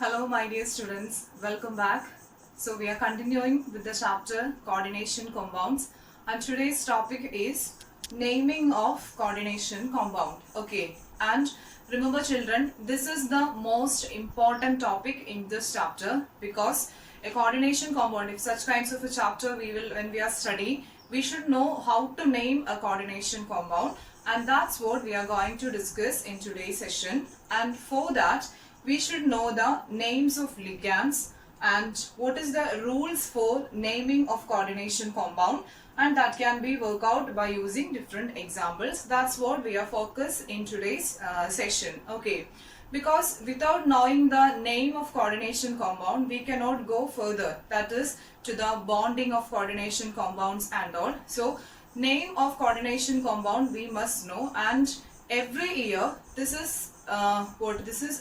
Hello my dear students, welcome back. So we are continuing with the chapter coordination compounds and today's topic is naming of coordination compound. Okay, and remember children, this is the most important topic in this chapter because a coordination compound, if such kinds of a chapter when we are studying, we should know how to name a coordination compound, and that's what we are going to discuss in today's session. And for that we should know the names of ligands and what is the rules for naming of coordination compound, and that can be worked out by using different examples. That's what we are focused in today's session. Okay, because without knowing the name of coordination compound we cannot go further, that is to the bonding of coordination compounds and all. So name of coordination compound we must know, and every year this is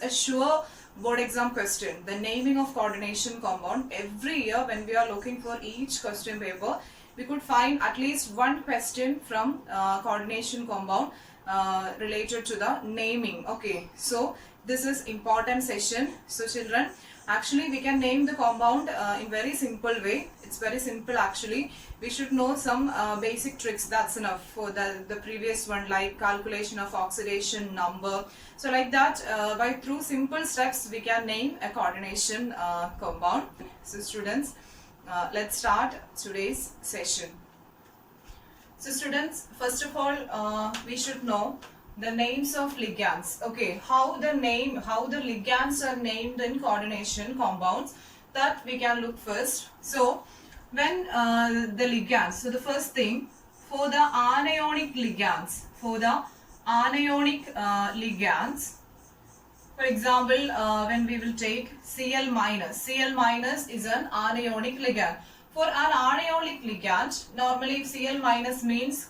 a sure board exam question, the naming of coordination compound. Every year when we are looking for each question paper, we could find at least one question from coordination compound related to the naming. Okay, so this is important session. So children, actually we can name the compound in very simple way. It's very simple actually. We should know some basic tricks, that's enough. For the previous one, like calculation of oxidation number, so like that by through simple steps we can name a coordination compound. So students, let's start today's session. So students, first of all we should know the names of ligands. Okay, how the ligands are named in coordination compounds, that we can look first. So when the ligands, so the first thing, for the anionic ligands, for example when we will take Cl minus is an anionic ligand. For an anionic ligand, normally Cl minus means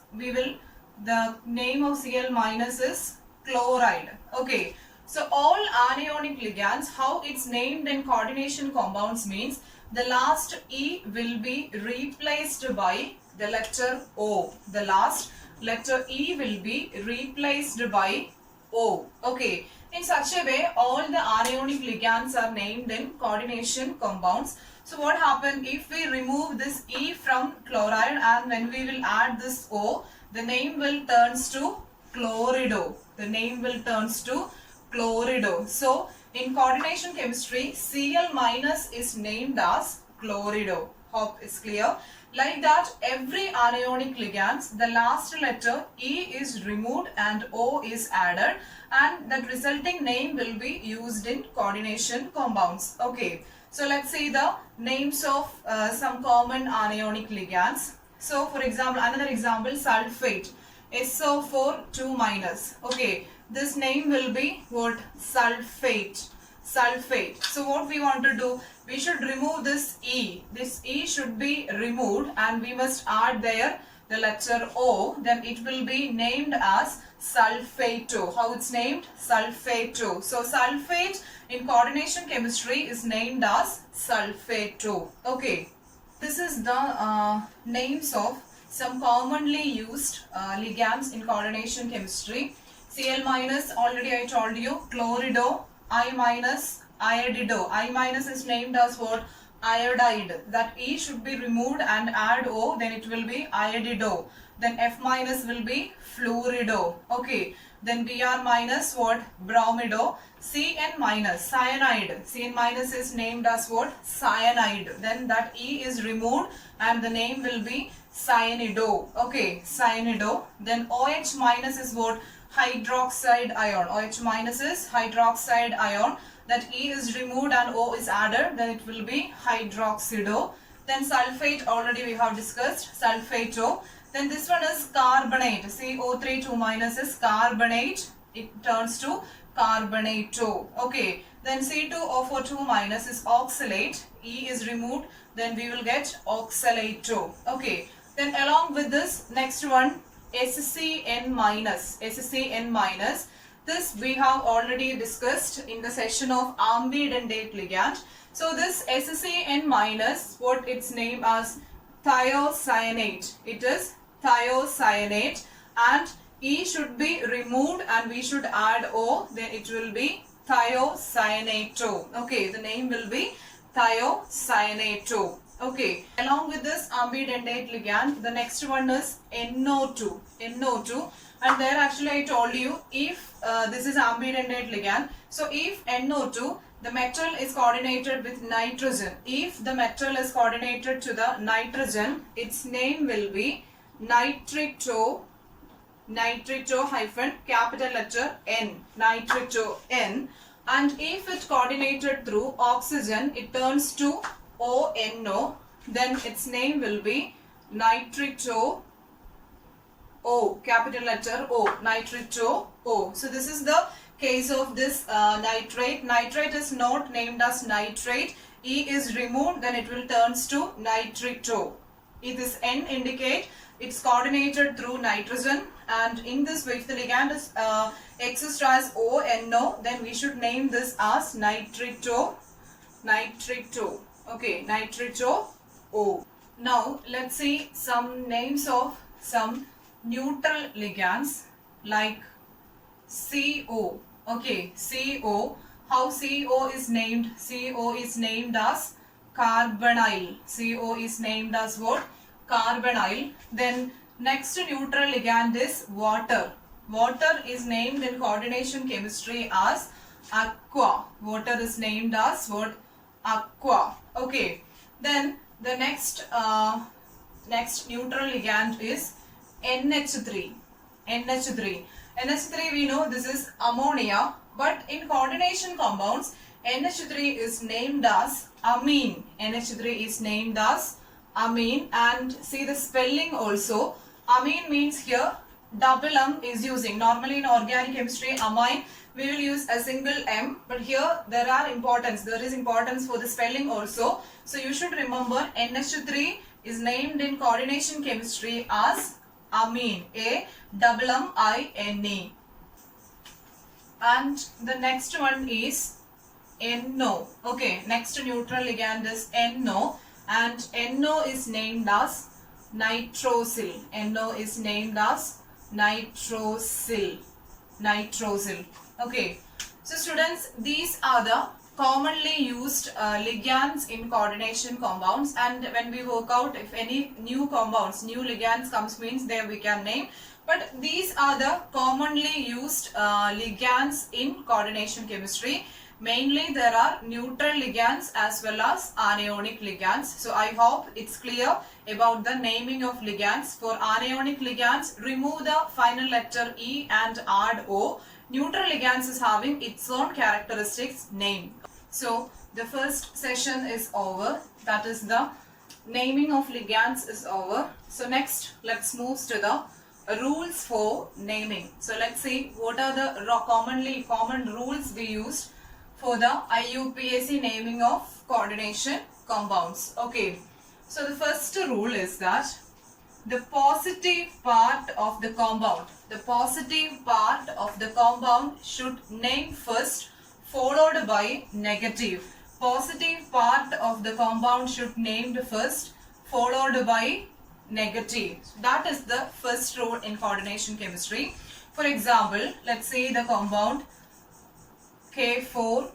the name of Cl minus is chloride. Okay, so all anionic ligands, how it's named in coordination compounds means the last E will be replaced by the letter O. The last letter E will be replaced by O. Okay, in such a way all the anionic ligands are named in coordination compounds. So what happens if we remove this E from chloride and when we will add this O, the name will turns to chlorido. The name will turns to chlorido. So in coordination chemistry, Cl minus is named as chlorido. Hope it's clear. Like that, every anionic ligand, the last letter E is removed and O is added, and that resulting name will be used in coordination compounds. Okay, so let's see the names of some common anionic ligands. So for example, another example, sulfate, SO4 2 minus. Okay, this name will be what? Sulfate. So what we want to do, we should remove this E. This E should be removed and we must add there the letter O. Then it will be named as sulfato. How it's named? Sulfato. So sulfate in coordination chemistry is named as sulfato. Okay. This is the names of some commonly used ligands in coordination chemistry. Cl minus, already I told you, chlorido. I minus, iodido. I minus is named as what? Iodide. That E should be removed and add O, then it will be iodido. Then F minus will be fluorido. Okay. Then Br minus what? Bromido. Cn minus, cyanide. Cn minus is named as what? Cyanide. Then that E is removed and the name will be cyanido. Okay, cyanido. Then OH minus is what? Hydroxide ion. OH minus is hydroxide ion. That E is removed and O is added, then it will be hydroxido. Then sulfate, already we have discussed, sulfato. Then this one is carbonate. CO3 2 minus is carbonate. It turns to carbonato. Okay. Then C2O4 2 minus is oxalate. E is removed. Then we will get oxalato. Okay. Then along with this, next one, SCN minus. SCN minus. This we have already discussed in the session of ambidentate ligand. So this SCN minus, what its name as thiocyanate. It is thiocyanate and E should be removed and we should add O, then it will be thiocyanate. Okay, the name will be thiocyanate. Okay, along with this ambidentate ligand, the next one is NO2. NO2, and there actually I told you if this is ambidentate ligand. So if NO2, the metal is coordinated with nitrogen. If the metal is coordinated to the nitrogen, its name will be nitrito hyphen capital letter N, nitrito N. And if it coordinated through oxygen, it turns to ONO, then its name will be nitrito O, capital letter O, nitrito O. So this is the case of this nitrate. Nitrate is not named as nitrate. E is removed, then it will turns to nitrito. If this N indicate it's coordinated through nitrogen, and in this way if the ligand is exists as ONO, then we should name this as nitrito. Okay, nitrito O. Now let's see some names of some neutral ligands like CO. Okay, CO. How CO is named? CO is named as carbonyl. CO is named as what? Carbonyl. Then next neutral ligand is water. Water is named in coordination chemistry as aqua. Water is named as what? Aqua. Okay. Then the next neutral ligand is NH3. NH3. NH3 we know this is ammonia, but in coordination compounds NH3 is named as amine. NH3 is named as amine, and see the spelling also. Amine means here double M is using. Normally in organic chemistry amine we will use a single M, but here there is importance for the spelling also. So you should remember NH3 is named in coordination chemistry as amine, AMMINE. And the next one is NO. Okay, next neutral ligand is NO, and NO is named as nitrosyl. NO is named as nitrosyl. Okay, so students, these are the commonly used ligands in coordination compounds, and when we work out if any new compounds, new ligands comes means there we can name, but these are the commonly used ligands in coordination chemistry. Mainly there are neutral ligands as well as anionic ligands. So I hope it's clear about the naming of ligands. For anionic ligands, remove the final letter E and add O. Neutral ligands is having its own characteristics name. So the first session is over. That is the naming of ligands is over. So next let's move to the rules for naming. So let's see what are the common rules we used for the IUPAC naming of coordination compounds. Okay, so the first rule is that the positive part of the compound, should name first followed by negative. Positive part of the compound should named first followed by negative. That is the first rule in coordination chemistry. For example, let's say the compound K4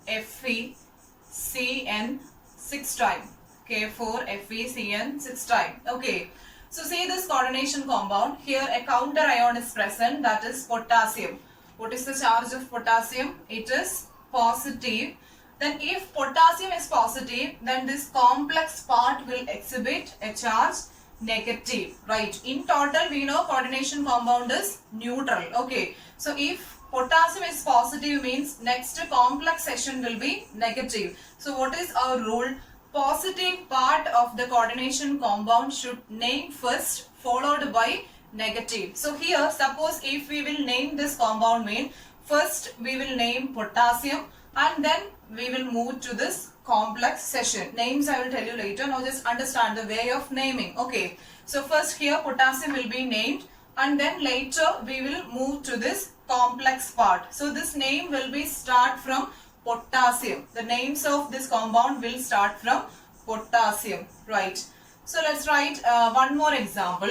FeCN 6 times. K4 FeCN 6 times. Okay. So see this coordination compound. Here a counter ion is present, that is potassium. What is the charge of potassium? It is positive. Then if potassium is positive, then this complex part will exhibit a charge negative. Right. In total we know coordination compound is neutral. Okay. So if potassium is positive means next complex section will be negative. So what is our rule? Positive part of the coordination compound should name first followed by negative. So here suppose if we will name this compound mean first we will name potassium and then we will move to this complex section. Names I will tell you later. Now just understand the way of naming. Okay. So first here potassium will be named and then later we will move to this complex part. So this name will be start from potassium. The names of this compound will start from potassium. Right. So let's write one more example.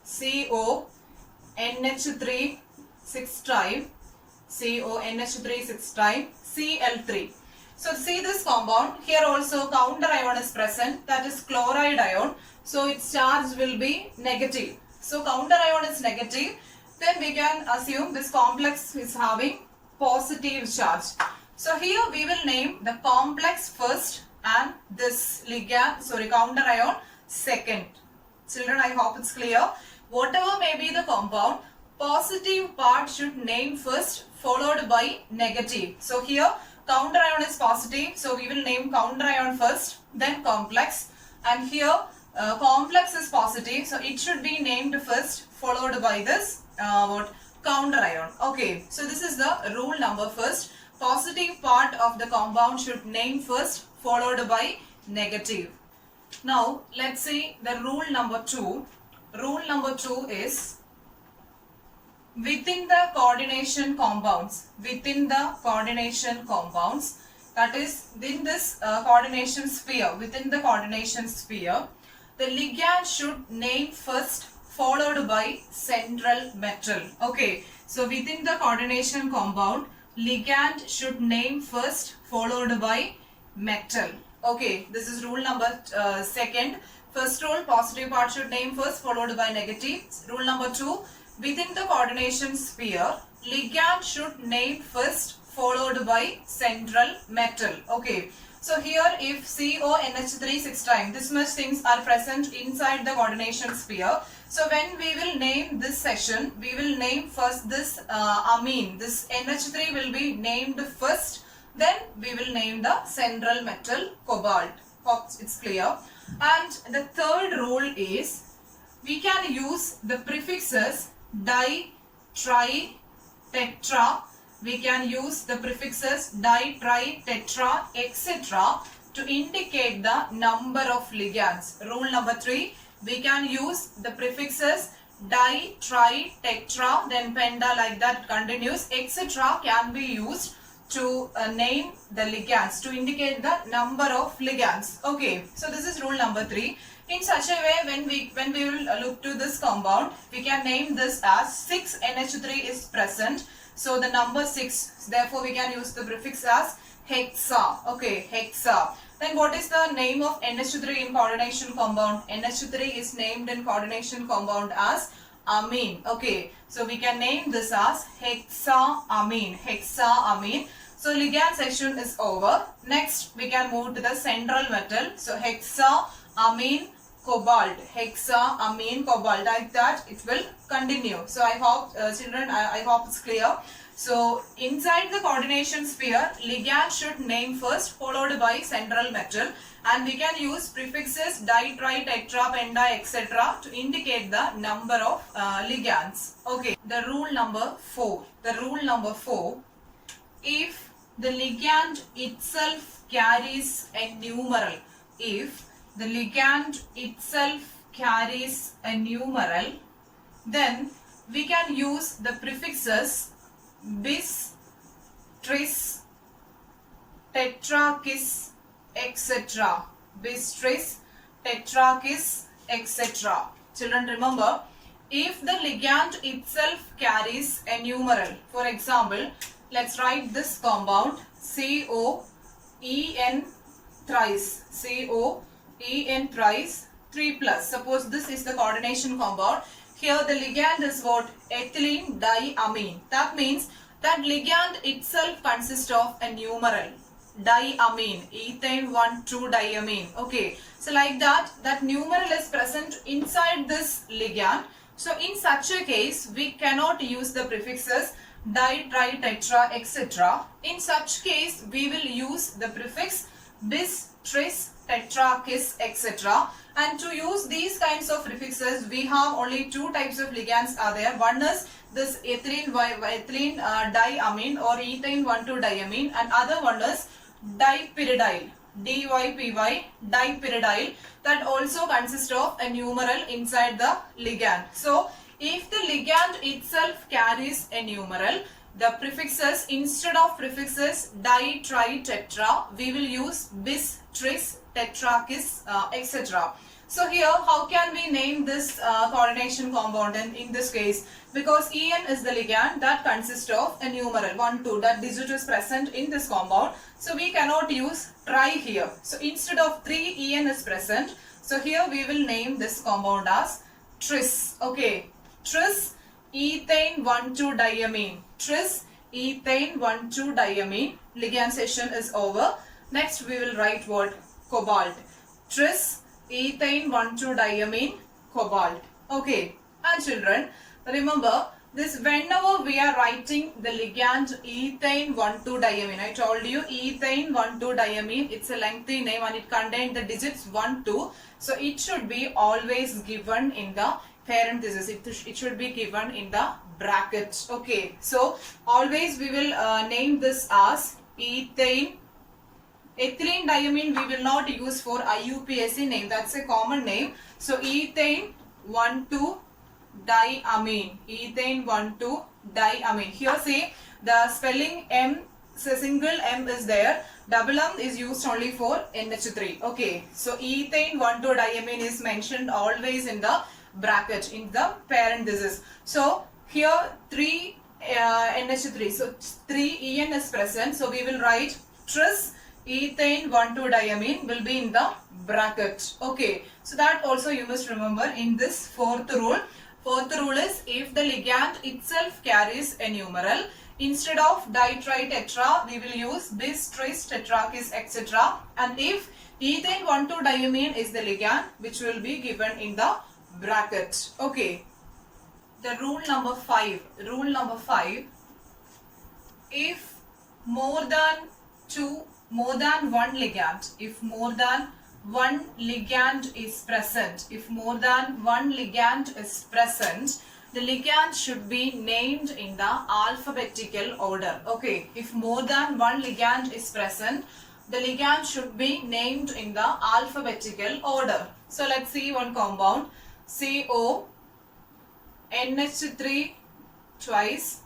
CO NH3 6 times CONH3 6 times Cl3. So see this compound, here also counter ion is present, that is chloride ion. So its charge will be negative. So counter ion is negative, then we can assume this complex is having positive charge. So here we will name the complex first and this ligand, counter ion second. Children, I hope it's clear. Whatever may be the compound, positive part should name first followed by negative. So here counter ion is positive, so we will name counter ion first, then complex. And here complex is positive, so it should be named first followed by this counter ion. Okay, so this is the rule number first. Positive part of the compound should name first followed by negative. Now let's see the rule number 2. Rule number 2 is within the coordination compounds, that is in this coordination sphere, within the coordination sphere, the ligand should name first followed by central metal. Okay, so within the coordination compound, ligand should name first followed by metal. Okay, this is rule number second. First rule, positive part should name first followed by negative. Rule number 2, within the coordination sphere, ligand should name first followed by central metal. Okay, so here if CONH3 6 times, this much things are present inside the coordination sphere. So when we will name this section, we will name first this amine. This NH3 will be named first, then we will name the central metal cobalt. Hope it's clear. And the third rule is we can use the prefixes di, tri, tetra. We can use the prefixes di, tri, tetra, etc. to indicate the number of ligands. Rule number 3, we can use the prefixes di, tri, tetra, then penta, like that continues, etc. can be used to name the ligands, to indicate the number of ligands. Okay, so this is rule number 3. In such a way, when we will look to this compound, we can name this as 6 NH3 is present. So the number 6, therefore we can use the prefix as hexa. Okay, hexa. Then what is the name of NH3 in coordination compound? NH3 is named in coordination compound as amine. Okay, so we can name this as hexaamine. Hexaamine. So ligand section is over. Next we can move to the central metal. So hexaamine cobalt. Hexaamine cobalt, like that it will continue. So I hope children, I hope it's clear. So inside the coordination sphere, ligand should name first followed by central metal, and we can use prefixes di, tri, tetra, penta, etc. to indicate the number of ligands. Okay, the rule number 4. The rule number 4, if the ligand itself carries a numeral, if the ligand itself carries a numeral, then we can use the prefixes bis, tris, tetrakis, etc. Bis, tris, tetrakis, etc. Children, remember, if the ligand itself carries a numeral, for example, let's write this compound COEN thrice, COEN thrice 3 plus. Suppose this is the coordination compound. Here the ligand is what? Ethylene diamine. That means that ligand itself consists of a numeral. Diamine, ethane 1,2-diamine. Okay, so like that numeral is present inside this ligand. So in such a case, we cannot use the prefixes di, tri, tetra, etc. In such case, we will use the prefix bis, tris, tetrakis, etc. And to use these kinds of prefixes, we have only 2 types of ligands are there. One is this ethylene diamine or ethane 1,2-diamine, and other one is dipyridyl, DYPY, dipyridyl, that also consists of a numeral inside the ligand. So if the ligand itself carries a numeral, the prefixes, instead of prefixes di, tri, tetra, we will use bis, tris, tetrakis, etc. So here, how can we name this coordination compound in this case? Because En is the ligand that consists of a numeral 1, 2. That digit is present in this compound. So we cannot use tri here. So instead of 3, En is present. So here we will name this compound as tris. Okay, tris ethane 1,2-diamine. Tris ethane 1,2-diamine. Ligand session is over. Next we will write what? Cobalt. Tris ethane 1,2-diamine cobalt. Okay, and children, remember this whenever we are writing the ligand ethane 1,2-diamine. I told you ethane 1,2-diamine. It's a lengthy name and it contains the digits 1, 2. So it should be always given in the parenthesis. It should be given in the bracket. Okay, so always we will name this as ethane. Ethylene diamine we will not use for IUPAC name. That's a common name. So ethane 1,2-diamine. Ethane 1,2-diamine. Here say the spelling M, so single M is there. Double M is used only for NH3. Okay. So ethane 1,2-diamine is mentioned always in the bracket, in the parenthesis. So here 3 NH3. So 3 En is present. So we will write tris ethane 1,2-diamine will be in the bracket. Okay, so that also you must remember in this fourth rule. Fourth rule is if the ligand itself carries a numeral, instead of di, tri, tetra, we will use bis, tris, tetrakis, etc. And if ethane 1,2-diamine is the ligand, which will be given in the bracket. Okay, the rule number 5. Rule number 5. If more than one ligand, if more than one ligand is present, the ligand should be named in the alphabetical order. Okay, if more than one ligand is present, the ligand should be named in the alphabetical order. So let's see one compound, CO, NH3 twice,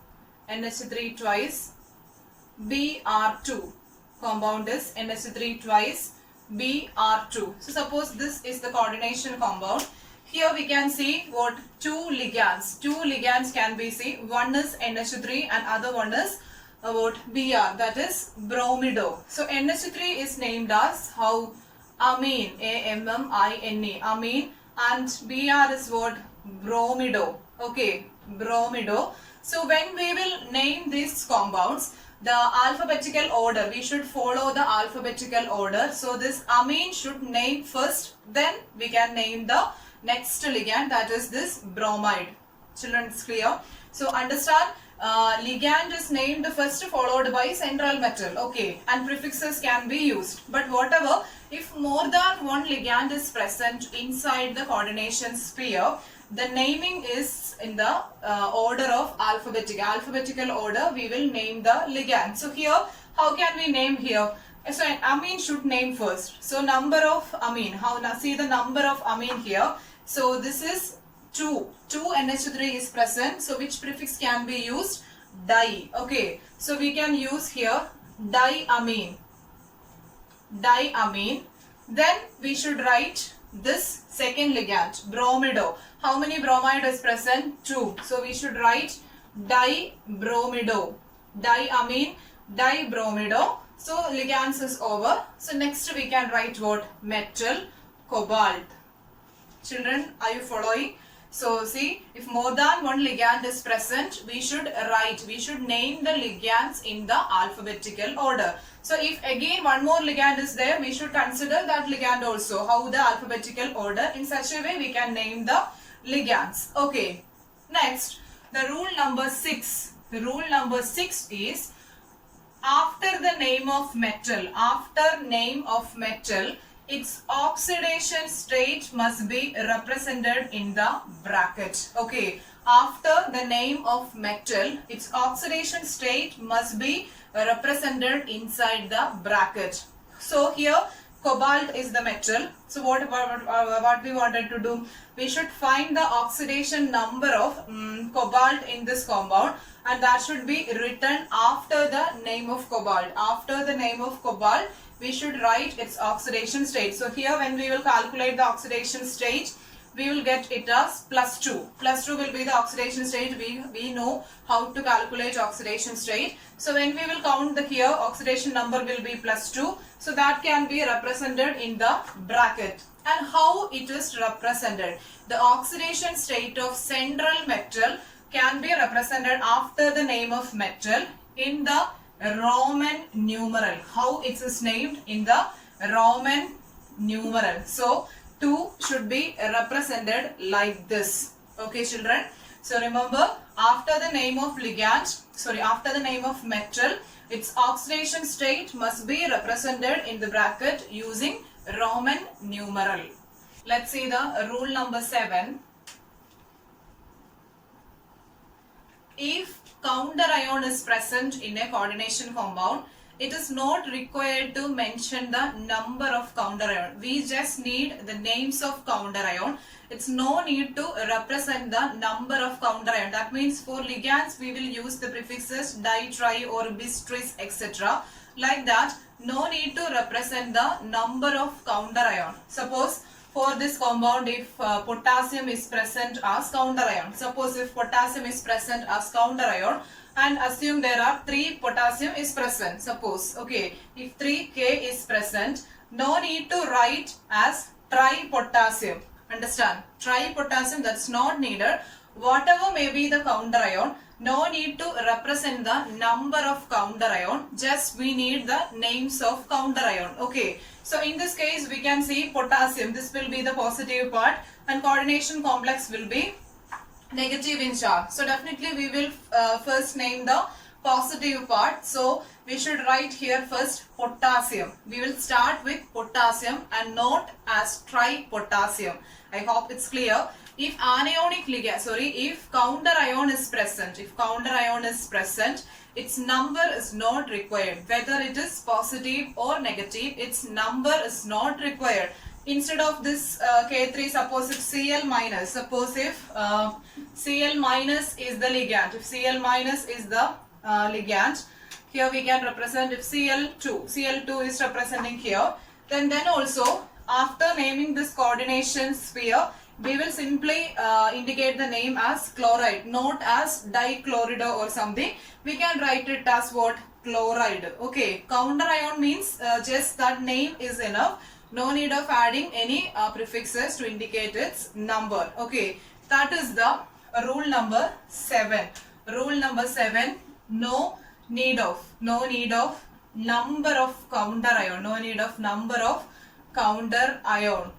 Br2. Compound is NH3 twice Br2. So suppose this is the coordination compound. Here we can see what? Two ligands. Two ligands can be seen. One is NH3 and other one is what? Br, that is bromido. So NH3 is named as how? Amine, A-M-M-I-N-E, amine, and Br is what? Bromido. Okay, bromido. So when we will name these compounds, the alphabetical order, we should follow the alphabetical order. So this amine should name first, then we can name the next ligand, that is this bromide. Children, it's clear? So understand, ligand is named first followed by central metal. Okay, and prefixes can be used. But whatever, if more than one ligand is present inside the coordination sphere, the naming is in the order of alphabetical order. We will name the ligand. So here, how can we name here? So amine should name first. So number of amine. How now? See the number of amine here. So this is 2. 2 NH3 is present. So which prefix can be used? Di. Okay. So we can use here diamine. Diamine. Then we should write this second ligand, bromido. How many bromide is present? 2. So we should write dibromido. Diamine, dibromido. So ligands is over. So next we can write what? Metal, cobalt. Children, are you following? So see, if more than one ligand is present, we should name the ligands in the alphabetical order. So if again one more ligand is there, we should consider that ligand also. How the alphabetical order? In such a way we can name the ligands. Okay. Next, the rule number 6. The rule number 6 is after the name of metal, its oxidation state must be represented in the bracket. Okay. After the name of metal, its oxidation state must be represented inside the bracket. So here cobalt is the metal. So what we wanted to do? We should find the oxidation number of cobalt in this compound, and that should be written after the name of cobalt. After the name of cobalt, we should write its oxidation state. So here when we will calculate the oxidation state, we will get it as +2. +2 will be the oxidation state. We know how to calculate oxidation state. So when we will count the here, oxidation number will be +2. So that can be represented in the bracket. And how it is represented? The oxidation state of central metal can be represented after the name of metal in the Roman numeral. How it is named? In the Roman numeral. So 2 should be represented like this. Okay, children. So remember, after the name of ligand, after the name of metal, its oxidation state must be represented in the bracket using Roman numeral. Let's see the rule number 7. If counter ion is present in a coordination compound, it is not required to mention the number of counter ion. We just need the names of counter ion. It's no need to represent the number of counter ion. That means for ligands we will use the prefixes di, tri or bis, tris, etc. Like that, no need to represent the number of counter ion. Suppose for this compound, if potassium is present as counter ion. Suppose if potassium is present as counter ion, and assume there are 3 potassium is present. Suppose, okay, if 3K is present, no need to write as tripotassium. Understand? Tripotassium, that's not needed. Whatever may be the counter ion, no need to represent the number of counter ion. Just we need the names of counter ion. Okay. So in this case, we can see potassium. This will be the positive part, and coordination complex will be negative in charge. So definitely we will first name the positive part. So we should write here first potassium. We will start with potassium and not as tripotassium. I hope it's clear. If anionic ligand, if counter ion is present, its number is not required. Whether it is positive or negative, its number is not required. Instead of this K3, suppose if Cl minus, Cl minus is the ligand. If Cl minus is the ligand, here we can represent if Cl2 is representing here. Then also after naming this coordination sphere, we will simply indicate the name as chloride, not as dichlorido or something. We can write it as what? Chloride. Okay. Counter ion means just that name is enough. No need of adding any prefixes to indicate its number. Okay. That is the rule number 7. Rule number 7. No need of number of counter ion. No need of number of counter ion.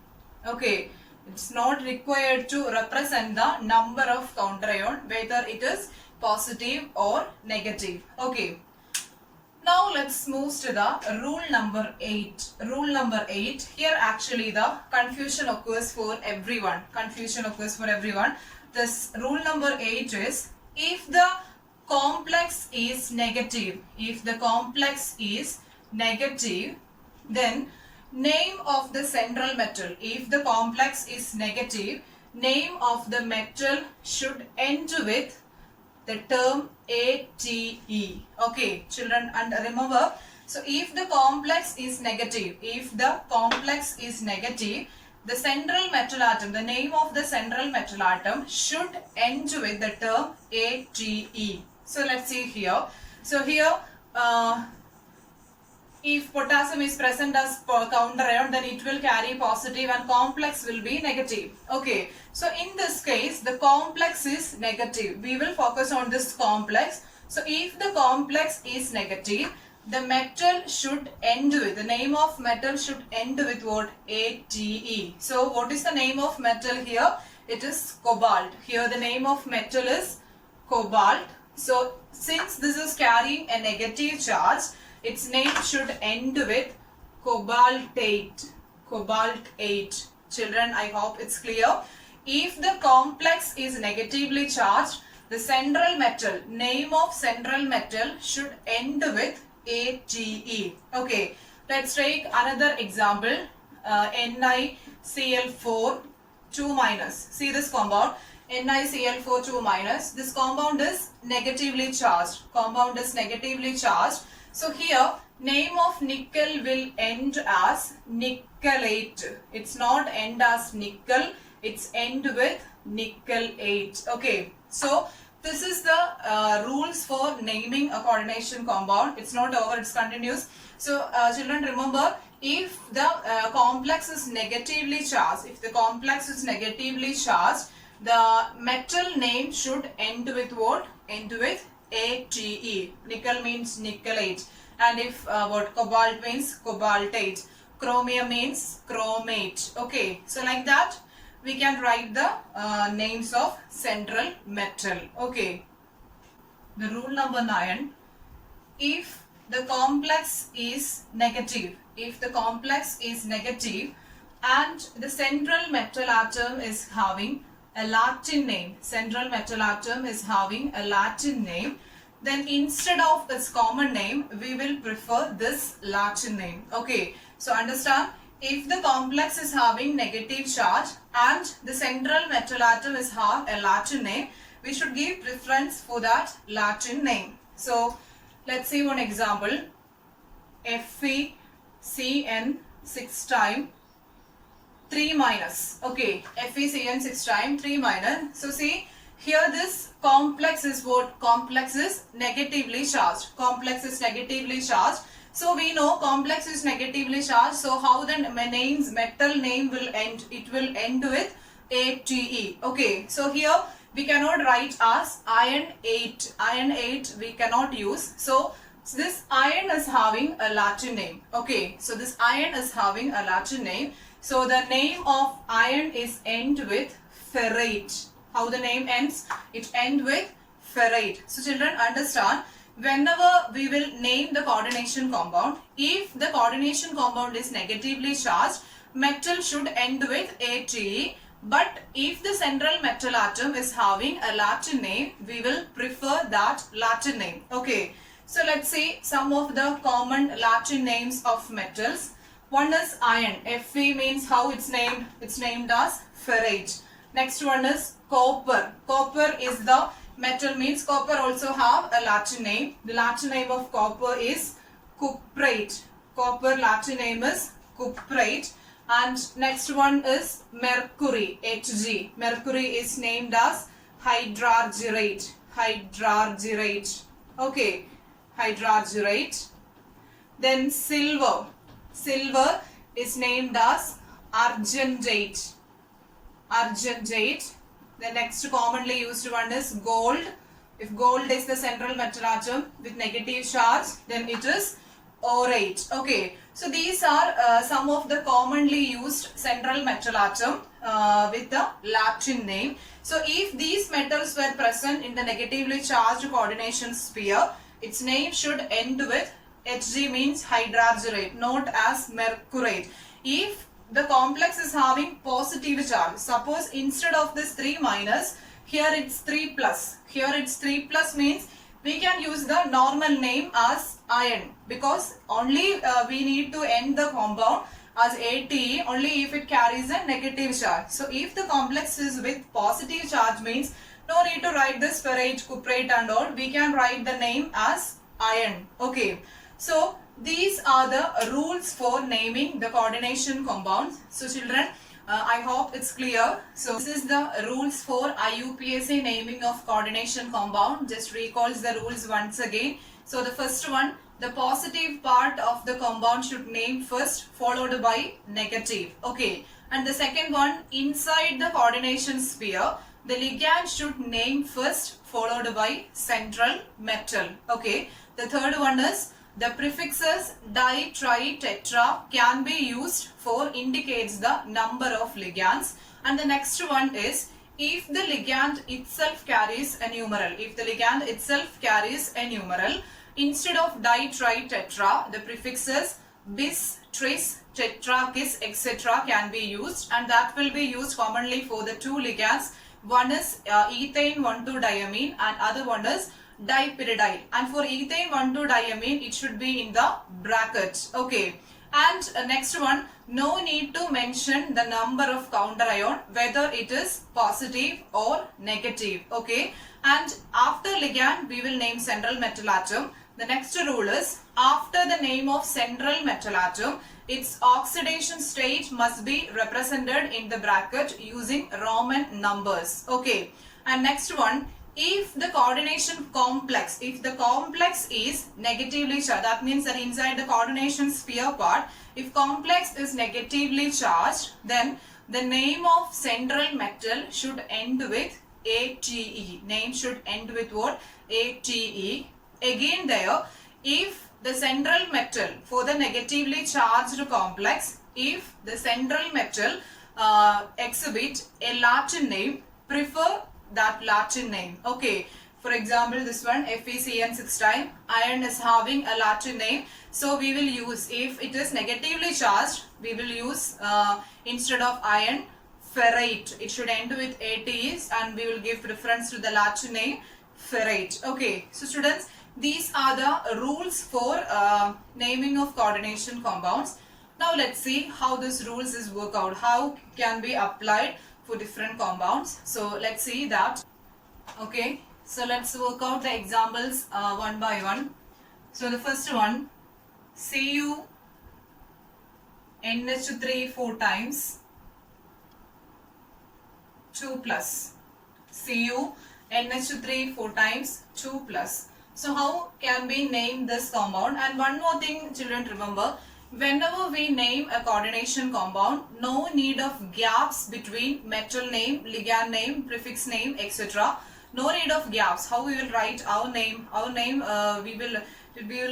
Okay. It's not required to represent the number of counter ion, whether it is positive or negative. Okay. Now let's move to the rule number 8. Rule number 8. Here actually the confusion occurs for everyone. This rule number 8 is, if the complex is negative, then name of the central metal. If the complex is negative, name of the metal should end with the term ATE. Okay, children, and remember, so if the complex is negative, the central metal atom, the name of the central metal atom should end with the term ATE. So let's see here. So here, if potassium is present as counter ion, then it will carry positive and complex will be negative. Okay. So in this case, the complex is negative. We will focus on this complex. So if the complex is negative, the metal should end with, the name of metal should end with what? ATE. So what is the name of metal here? It is cobalt. Here the name of metal is cobalt. So since this is carrying a negative charge, its name should end with cobaltate. Children, I hope it's clear. If the complex is negatively charged, the central metal, name of central metal should end with ATE. Okay, let's take another example. NiCl4 2-. See this compound, NiCl4 2-. This compound is negatively charged. So here Name of nickel will end as nickelate. It's not end as nickel. It's end with nickelate. Okay. So this is the rules for naming a coordination compound. It's not over. It's continuous. So children, remember, if the complex is negatively charged, the metal name should end with what? End with ATE. Nickel means nickelate. And if what? Cobalt means cobaltate. Chromium means chromate. Okay. So like that, we can write the names of central metal. Okay. The rule number 9. If the complex is negative, and the central metal atom is having a Latin name, then instead of its common name, we will prefer this Latin name. Okay, so understand, if the complex is having negative charge and the central metal atom is have a Latin name, we should give preference for that Latin name. So let's see one example. FeCN 6 times 3 minus. Okay, FeCN 6 times 3 minus. So see, here this complex is what? Complex is negatively charged. So we know complex is negatively charged. So how the metal name will end? It will end with ATE. Okay, so here we cannot write as iron 8. Iron 8 we cannot use. So this iron is having a Latin name. Okay, so this iron is having a Latin name. So the name of iron is end with ferrate. How the name ends? It ends with ferrate. So children, understand, whenever we will name the coordination compound, if the coordination compound is negatively charged, metal should end with ATE. But if the central metal atom is having a Latin name, we will prefer that Latin name. Okay. So let's see some of the common Latin names of metals. One is iron. Fe means how it's named? It's named as ferrate. Next one is copper. Copper is the metal, means copper also have a Latin name. The Latin name of copper is cuprate. Copper Latin name is cuprate. And next one is mercury, Hg. Mercury is named as hydrargyrate. Okay, hydrargyrate. Then silver. Silver is named as argentate. The next commonly used one is gold. If gold is the central metal atom with negative charge, then it is orate. Okay, so these are some of the commonly used central metal atom with the Latin name. So if these metals were present in the negatively charged coordination sphere, its name should end with Hg, means hydrargyrate, not as mercurate. If the complex is having positive charge, suppose instead of this 3 minus, here it's 3 plus. Here it's 3 plus means we can use the normal name as iron, because only we need to end the compound as ATE only if it carries a negative charge. So if the complex is with positive charge, means no need to write this ferrate, cuprate and all. We can write the name as iron. Okay. So these are the rules for naming the coordination compounds. So children, I hope it's clear. So this is the rules for IUPAC naming of coordination compound. Just recalls the rules once again. So the first one, the positive part of the compound should name first, followed by negative. Okay. And the second one, inside the coordination sphere, the ligand should name first, followed by central metal. Okay. The third one is the prefixes di, tri, tetra can be used for indicates the number of ligands. And the next one is if the ligand itself carries a numeral. Instead of di, tri, tetra, the prefixes bis, tris, tetra, kis, etc. can be used, and that will be used commonly for the two ligands. One is ethane 1,2-diamine and other one is dipyridyl, and for ethane 1,2-diamine it should be in the bracket. Okay. And next one, no need to mention the number of counter ion, whether it is positive or negative. Okay. And after ligand we will name central metal atom. The next rule is after the name of central metal atom, its oxidation state must be represented in the bracket using Roman numbers. Okay. And next one, if the coordination complex, if the complex is negatively charged, that means that inside the coordination sphere part, if complex is negatively charged, then the name of central metal should end with ATE. Name should end with what? ATE. Again there, if the central metal for the negatively charged complex, if the central metal exhibit a Latin name, prefer that Latin name. Okay. For example, this one FeCN 6 time, iron is having a Latin name. So we will use, if it is negatively charged, we will use instead of iron, ferrite. It should end with ATEs and we will give preference to the Latin name ferrite. Okay. So students, these are the rules for naming of coordination compounds. Now let's see how this rules is work out. How can be applied for different compounds. So let's see that. Okay. So let's work out the examples one by one. So the first one, Cu NH3 4 times 2 plus. Cu NH3 4 times 2 plus. So how can we name this compound? And one more thing, children, remember, whenever we name a coordination compound, no need of gaps between metal name, ligand name, prefix name, etc. No need of gaps. How we will write our name? Our name, we will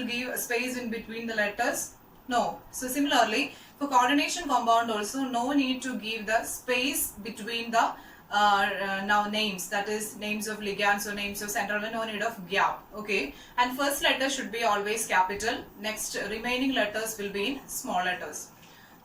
give a space in between the letters? No. So similarly, for coordination compound also, no need to give the space between the now names, that is names of ligands or names of central, no need of gap. Okay. And first letter should be always capital. Next remaining letters will be in small letters.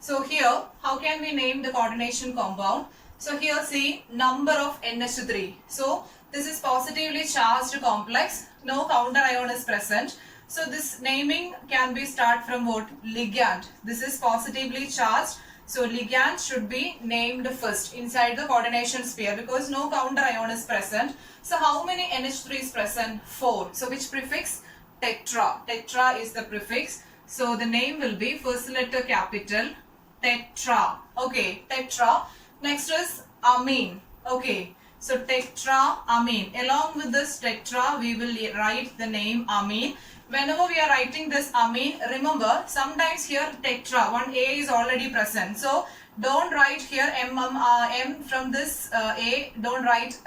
So here, how can we name the coordination compound? So here see number of NH3. So this is positively charged complex. No counter ion is present. So this naming can be start from what? Ligand. This is positively charged. So ligand should be named first inside the coordination sphere because no counter ion is present. So how many NH3 is present? 4. So which prefix? Tetra. Tetra is the prefix. So the name will be first letter capital, tetra. Okay, tetra. Next is amine. Okay. So tetraamine. Along with this tetra, we will write the name amine. Whenever we are writing this amine, remember sometimes here tetra, one A is already present. So don't write here M from this A, don't write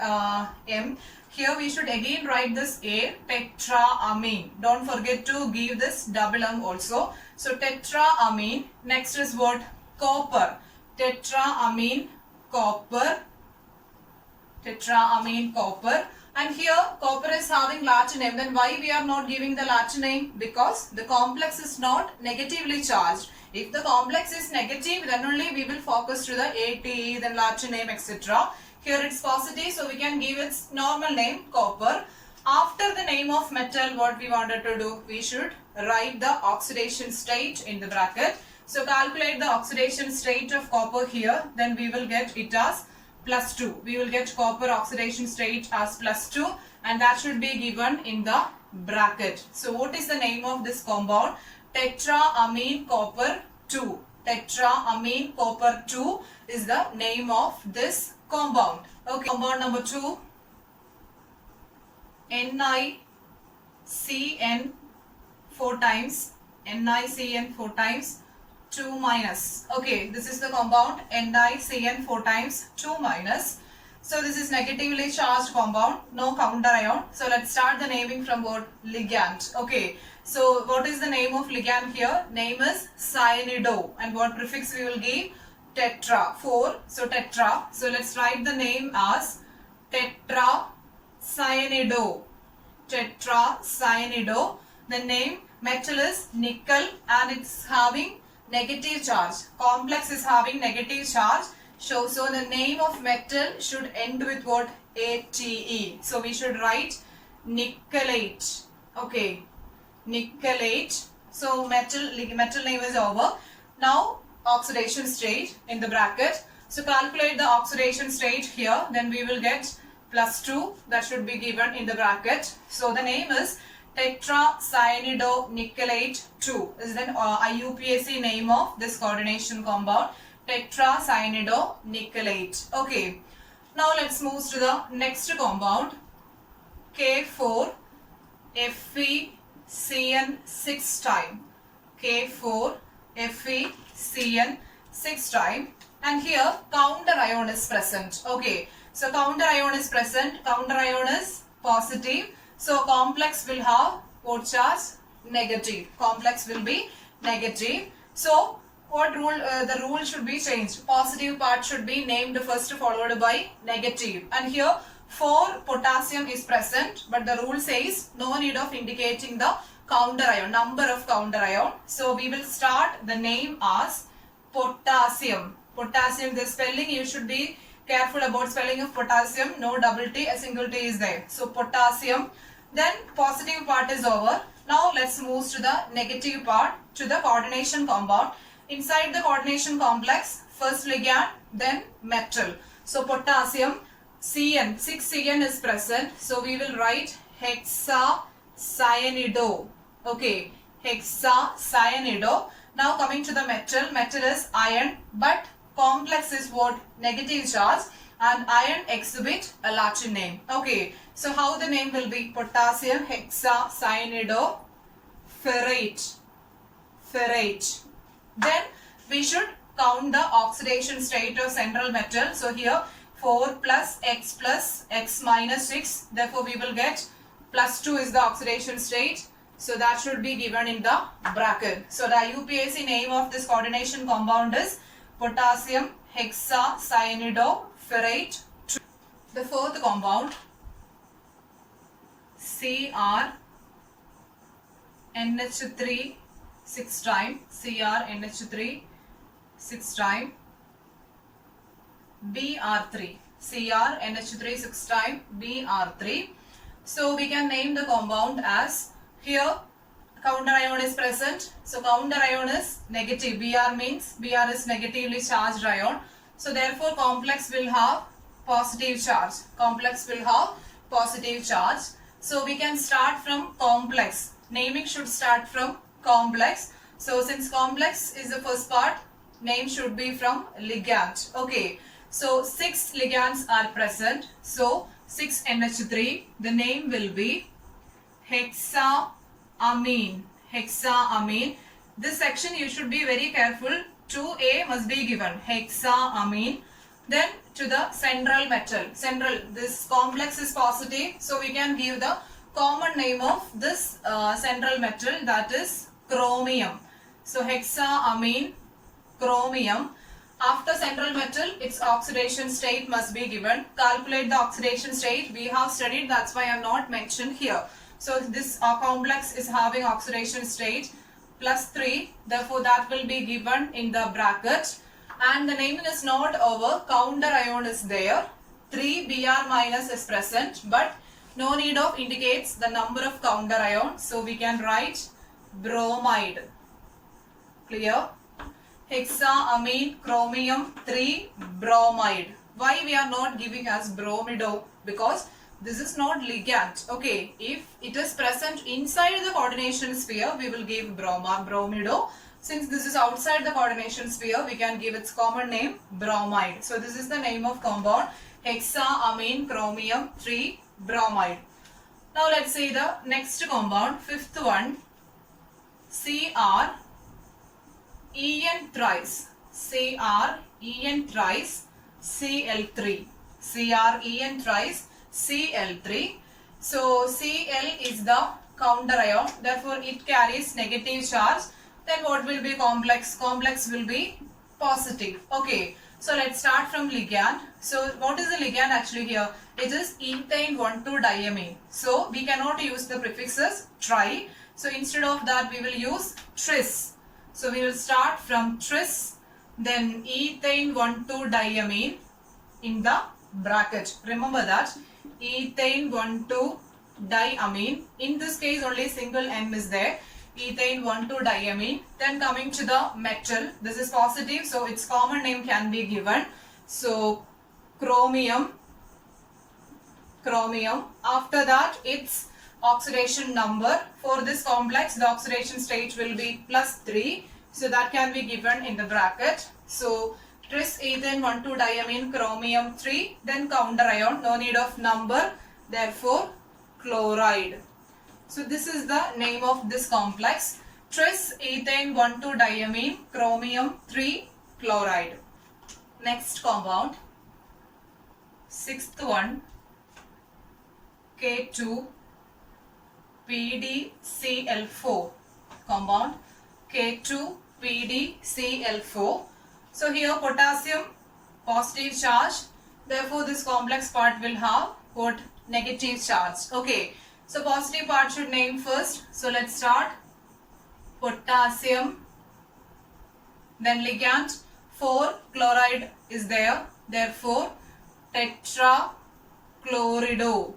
M. Here we should again write this A, tetraamine. Don't forget to give this double M also. So tetraamine. Next is what? Copper. Tetraamine, copper. Tetraamine, copper. And here copper is having Latin name. Then why we are not giving the Latin name? Because the complex is not negatively charged. If the complex is negative, then only we will focus to the ATE, then Latin name, etc. Here it's positive, so we can give its normal name, copper. After the name of metal, what we wanted to do? We should write the oxidation state in the bracket. So calculate the oxidation state of copper here. Then we will get it as +2. We will get copper oxidation state as +2 and that should be given in the bracket. So what is the name of this compound? Tetraamine copper 2. Tetraamine copper 2 is the name of this compound. Okay. Compound number 2. NiCN 4 times. NiCN 4 times. 2 minus. Okay, this is the compound NiCN 4 times 2 minus. So this is negatively charged compound, no counter ion. So let's start the naming from what? Ligand. Okay, so what is the name of ligand here? Name is cyanido. And what prefix we will give? Tetra. 4. So tetra. So let's write the name as tetracyanido. Tetracyanido. The name metal is nickel and it's having negative charge. Complex is having negative charge. So the name of metal should end with what? ATE. So we should write nickelate. Okay. Nickelate. So metal name is over. Now oxidation state in the bracket. So calculate the oxidation state here. Then we will get +2. That should be given in the bracket. So the name is tetracyanidonickelate 2 is the IUPAC name of this coordination compound, tetracyanidonickelate. Okay, now let's move to the next compound, K4 FeCN 6 time, K4 FeCN 6 time, and here counter ion is present. Okay, so counter ion is present, counter ion is positive, so complex will have what charge? Negative. Complex will be negative. So what rule? The rule should be changed. Positive part should be named first followed by negative. And here 4 potassium is present, but the rule says no need of indicating the counter ion, number of counter ion. So we will start the name as potassium. Potassium, the spelling you should be careful about spelling of potassium. No double T, a single T is there. So potassium. Then positive part is over. Now let's move to the negative part, to the coordination compound. Inside the coordination complex, first ligand, then metal. So potassium, Cn, 6Cn is present. So we will write hexacyanido. Okay, hexacyanido. Now coming to the metal, metal is iron, but complex is what? Negative charge, and iron exhibit a Latin name. Okay, so how the name will be? Potassium hexacyanido ferrate. Ferrate. Then we should count the oxidation state of central metal. So here 4 plus x minus 6. Therefore we will get plus 2 is the oxidation state. So that should be given in the bracket. So the IUPAC name of this coordination compound is potassium hexacyanido ferrate 2. The fourth compound, CrNH3 6 time, CrNH3 6 time, Br3, CrNH3 6 time, Br3. So we can name the compound as, here counter ion is present, so counter ion is negative. Br means Br is negatively charged ion, so therefore complex will have positive charge. Complex will have positive charge. So we can start from complex. Naming should start from complex. So since complex is the first part, name should be from ligand. Okay, so 6 ligands are present. So 6NH3, the name will be hexaamine. Hexaamine. This section you should be very careful. 2A must be given. Hexaamine. Then to the central metal. Central, this complex is positive, so we can give the common name of this central metal, that is chromium. So hexaamine, chromium. After central metal, its oxidation state must be given. Calculate the oxidation state. We have studied, that's why I have not mentioned here. So this complex is having oxidation state plus 3. Therefore, that will be given in the bracket. And the naming is not over. Counter ion is there. 3 Br minus is present, but no need of indicates the number of counter ion. So we can write bromide. Clear? Hexaamine chromium 3 bromide. Why we are not giving as bromido? Because this is not ligand. Okay, if it is present inside the coordination sphere, we will give bromido. Since this is outside the coordination sphere, we can give its common name bromide. So this is the name of compound hexaamine chromium 3 bromide. Now let's see the next compound, fifth one, CrEn thrice. CrEn thrice Cl3. CrEn thrice Cl3. So Cl is the counter ion, therefore it carries negative charge. Then what will be complex? Complex will be positive. Okay, so let's start from ligand. So what is the ligand actually here? It is ethane 1,2-diamine. So we cannot use the prefixes tri. So instead of that we will use tris. So we will start from tris, then ethane 1,2-diamine in the bracket. Remember that ethane 1,2-diamine. In this case only single M is there. Ethane 1,2-diamine. Then coming to the metal, this is positive, so its common name can be given. So chromium. After that its oxidation number. For this complex, the oxidation state will be +3. So that can be given in the bracket. So tris ethane 1,2-diamine chromium 3, then counter ion, no need of number, therefore chloride. So this is the name of this complex, tris ethane 1,2-diamine chromium 3 chloride. Next compound, sixth one, K2 PdCl4 compound, K2 PdCl4. So here potassium positive charge, therefore this complex part will have what? Negative charge. Okay, so positive part should name first. So let's start. Potassium, then ligand 4 chloride is there, therefore tetrachlorido.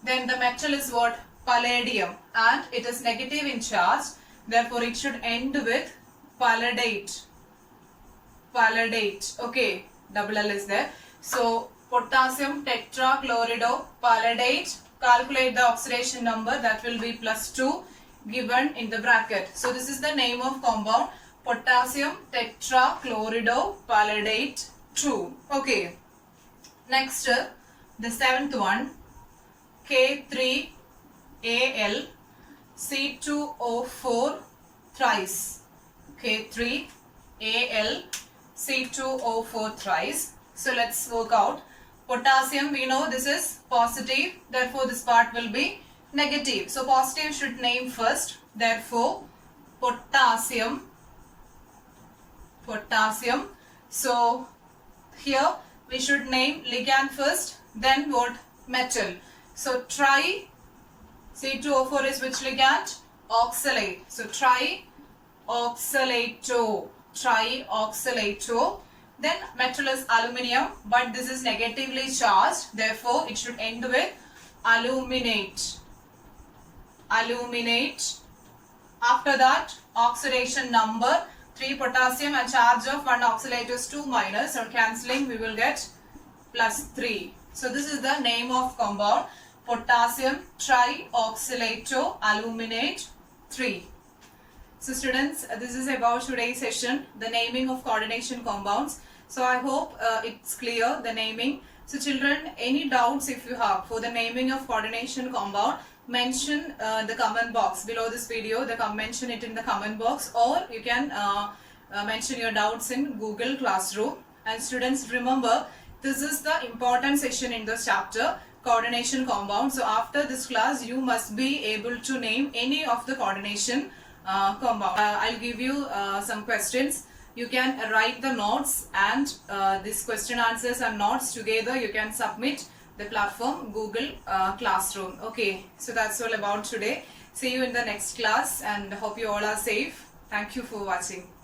Then the metal is what? Palladium, and it is negative in charge, therefore it should end with palladate. Okay, double L is there. So potassium tetrachlorido palladate. Calculate the oxidation number, that will be +2 given in the bracket. So this is the name of compound, potassium tetrachlorido palladate 2. Okay. Next, the seventh one, K3Al C2O4 thrice. K3Al C2O4 thrice. So let's work out. Potassium, we know this is positive, therefore this part will be negative. So positive should name first, therefore potassium. So here we should name ligand first, then what? Metal. So tri C2O4 is which ligand? Oxalate. So trioxalato. Then metal is aluminium, but this is negatively charged, therefore it should end with aluminate. After that, oxidation number 3 potassium and charge of 1 oxalate is 2 minus. On cancelling, we will get +3. So this is the name of compound, potassium trioxalato aluminate 3. So students, this is about today's session, the naming of coordination compounds. So I hope it's clear, the naming. So children, any doubts if you have for the naming of coordination compound, mention the comment box below this video. Mention it in the comment box, or you can mention your doubts in Google Classroom. And students, remember, this is the important session in this chapter, coordination compound. So after this class, you must be able to name any of the coordination compound. I'll give you some questions. You can write the notes, and this question answers and notes together you can submit the platform Google Classroom. Okay, so that's all about today. See you in the next class, and hope you all are safe. Thank you for watching.